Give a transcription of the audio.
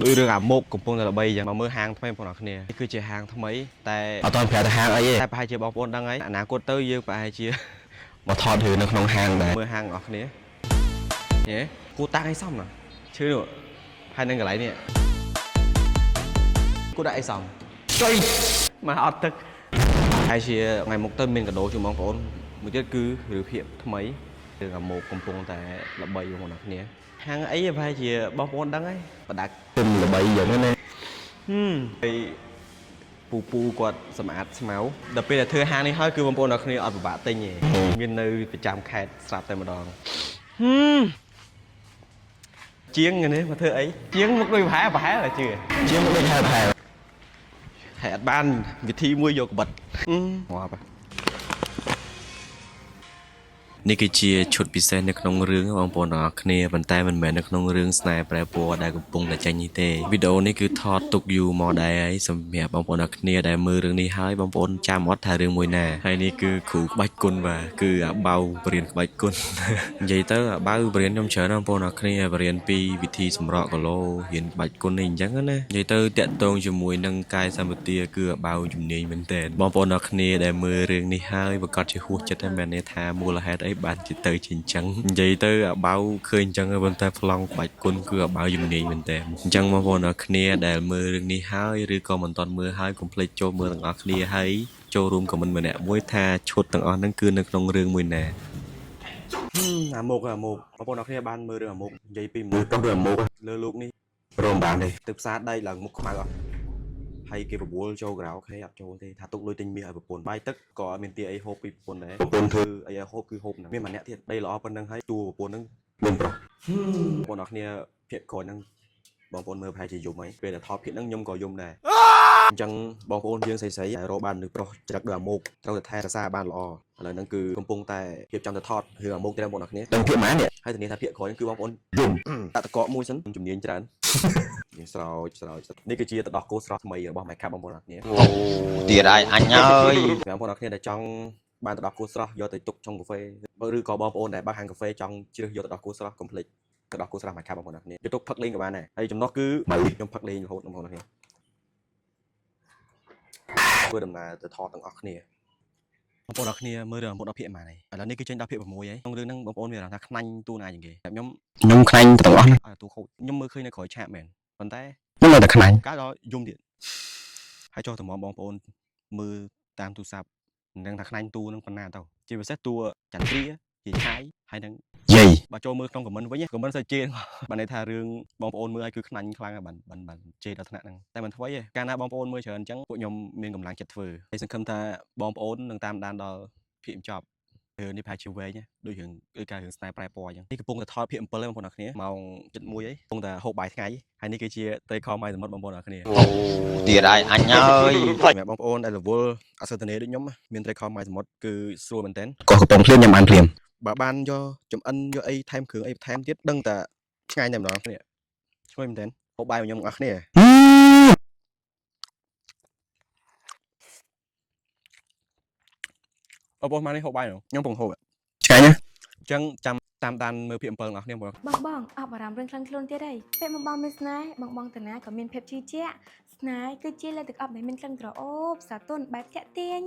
đôi đường ảm mục cùng phong là bay giờ mà mưa hàng thay phong nào kia cứ chỉ hàng thay mấy tại ở toàn phải là hàng ấy tại phải chia bọc phong đang ấy nãy cô tới dương phải chia mà thọt thử nó không hàng đấy mưa hàng ở kia nhé cô ta hay xong nè chưa được hai nên cái lấy nè cô đã hay xong mà ọt tức hai chia ngày một tên mình cả đồ chung bóng phong một chất cứ được hiện thay mấy đường ảm mục cùng phong tại là bay phong nào kia hàng ấy phải chia bọc phong đang ấy và đặt từng là bảy giờ nữa nè ពូពូគាត់សម្អាតស្មៅដល់ពេលដែលធ្វើហាងនេះហើយគឺបងប្អូនអ្នកគ្នាអត់ពិបាកទិញទេមាននៅប្រចាំខេត្តស្រាប់តែម្ដងជាងនេះមកធ្វើអីជាងមកដូចប្រហែលជឿជាងដូចហែប្រហែលហេអត់បានវិធីមួយយកកបិតងាប់នេះគឺជាឈុតពិសេសនៅក្នុងរឿងបងប្អូនទាំងអស់គ្នាប៉ុន្តែមិនមែននៅក្នុងរឿងស្នេហ៍ប្រែពណ៌ដែលកំពុងតែចេញនេះទេវីដេអូនេះគឺថតទុកយូរមកដែរហើយសម្រាប់បងប្អូនទាំងអស់គ្នាដែលមើលរឿងនេះហើយបងប្អូនចាំអត់ថារឿងមួយណាហើយនេះគឺគ្រូក្បាច់គុណបាទគឺអាបៅបរៀនក្បាច់គុណនិយាយទៅអាបៅបរៀនខ្ញុំច្រើនបងប្អូនទាំងអស់គ្នាបរៀនពីវិធីសម្រក់គីឡូរៀនក្បាច់គុណនេះអញ្ចឹងណានិយាយទៅតាក់ទងជាមួយនឹងកាយសម្បទាគឺអាបៅជំនាញមែនតើបងប្អូនទាំងអស់គ្នាដែលមើលរឿងនេះហើយប្រកាសជាហួសចិត្តតែមែនទេថាមូលហេតុអីបានជាទៅជាអញ្ចឹងនិយាយទៅអាបៅឃើញអញ្ចឹងប៉ុន្តែប្លង់ក្បាច់គុណគឺអាបៅជំនាញមែនតើអញ្ចឹងបងប្អូនទាំងអស់គ្នាដែលមើលរឿងនេះហើយឬក៏មិនទាន់មើលហើយកុំភ្លេចចូលមើលទាំងអស់គ្នាហើយចូលរួមខមមិនម្នាក់មួយថាឈុតទាំងអស់ហ្នឹងគឺនៅក្នុងរឿងមួយណាអាមុកបងប្អូនទាំងអស់គ្នាបានមើលរឿងអាមុកនិយាយពីមើលទៅរឿងអាមុកលើលោកនេះរំបានទេទៅផ្សារដីឡើងមុខខ្មៅអស់ហើយគេបបួលចូលក្រៅអូខេអត់ចូលទេថាទុកលុយទិញមាសឲ្យប្រពន្ធបាយទឹកក៏អត់មានទាអីហូបពីប្រពន្ធដែរប្រពន្ធធ្វើអីហូបគឺហូបហ្នឹងមានម្នាក់ទៀតដីល្អប៉ុណ្្នឹងហើយតួប្រពន្ធហ្នឹងមានប្រុសបងប្អូនអរគ្នាភាគក្រោយហ្នឹងបងប្អូនមើលប្រហែលជាយំហើយពេលដែលថតភាគហ្នឹងខ្ញុំក៏យំដែរអញ្ចឹងបងប្អូនយើងស្រីៗរកបាននៅប្រុសច្រឹកដូចអាមុកត្រូវតែថែរក្សាបានល្អឥឡូវហ្នឹងគឺកំពុងតែរៀបចំទៅថតរឿងអាមុកទៀតបងប្អូនអរគ្នាដឹងភាគម៉ាននេះហើយធានាថាភាគក្រោយហ្នឹងគឺបងប្អូនយំដាក់តកកមួយសិនជំនាញច្រើនយើងស្រោចនេះគឺជាទឹកដោះគោស្រស់ថ្មីរបស់ Make Up បងប្អូនអរគ្នាទៀតហើយអញហើយបងប្អូនអរគ្នាដែលចង់បានទឹកដោះគោស្រស់យកទៅទុកចុងកាហ្វេឬក៏បងប្អូនដែលបើកហាងកាហ្វេចង់ជ្រើសយកទឹកដោះគោស្រស់កុំភ្លេចទឹកដោះគោស្រស់ Make Up បងប្អូនអរគ្នាយកទុកផឹកលេងក៏បានដែរហើយចំណុះគឺខ្ញុំផឹកលេងរហូតបងប្អូនអរគ្នាធ្វើដំណើរទៅថតទាំងអស់គ្នាបងប្អូនអរគ្នាមើលរឿងមុខ10ភាគប៉ុន្មានហើយឥឡូវនេះគឺចេញ10ភាគ6ហើយក្នុងរឿងហ្នឹងបងប្អូនមានអារម្មណ៍ថាខ្លាញ់តួណាជាងគេខ្ញុំខ្លាញ់ទាំងអស់តួខូចខ្ញុំមើលឃើញនៅក្រោយឆាកមែនប៉ុន្តែខ្ញុំនៅតែខ្លាញ់កាលដល់យំទៀតហើយចុះតម្រាំបងប្អូនមើលតាមទូរស័ព្ទមិនដឹងថាខ្លាញ់តួនឹងប៉ុណ្ណាទៅជាពិសេសតួចន្ទ្រាជាឆាយហើយនឹងយាយបើចូលមើលក្នុងខមមិនវិញខមមិនសើជេរបានន័យថារឿងបងប្អូនមើលឲ្យគឺខ្លាញ់ខ្លាំងហើយបានជេរដល់ថ្នាក់ហ្នឹងតែមិនធ្វើទេកាលណាបងប្អូនមើលច្រើនអញ្ចឹងពួកខ្ញុំមានកម្លាំងចិត្តធ្វើហើយសង្ឃឹមថាបងប្អូននឹងតាមដានដល់ភាគបញ្ចប់រឿងនេះប្រហែលជាវែងដូចរឿងដូចការរឿងស្នេហ៍ប្រែពណ៌អញ្ចឹងនេះកំពុងតែថតភាគ7ហើយបងប្អូនអរគ្នាម៉ោង7:01ហើយកំពុងតែហូបបាយថ្ងៃហើយនេះគឺជាត្រីខម៉ៃសមុទ្របងប្អូនអរគ្នាទៀតហើយអញហើយសម្រាប់បងប្អូនដែលរវល់អសតនេដូចខ្ញុំមានត្រីខម៉ៃសមុទ្រគឺស្រួលមែនតើក៏កំពុងភ្លាមញ៉ាំបានភ្លាមបើបានយកចំអិនយកអីថែមគ្រឿងអីបន្ថែមទៀតដឹងតែឆ្ងាញ់តែម្ដងគ្នាឈ្ងុយមែនតើហូបបាយរបស់ខ្ញុំទាំងអស់គ្នាបងប្អូនមកនេះហូបបាយខ្ញុំកំពុងហូបឆ្ងាញ់ណាអញ្ចឹងចាំតាមដានមើលភាគ7របស់គ្នាបងអបអារម្មណ៍រឿងខ្លាំងខ្លួនទៀតហើយពេលបងមានស្នេហ៍បងតាណាក៏មានភាពជឿជាក់ស្នេហ៍គឺជាលើទឹកអប់ដែលមានក្លិនក្រអូបសាទន់បែបតាក់ទាញ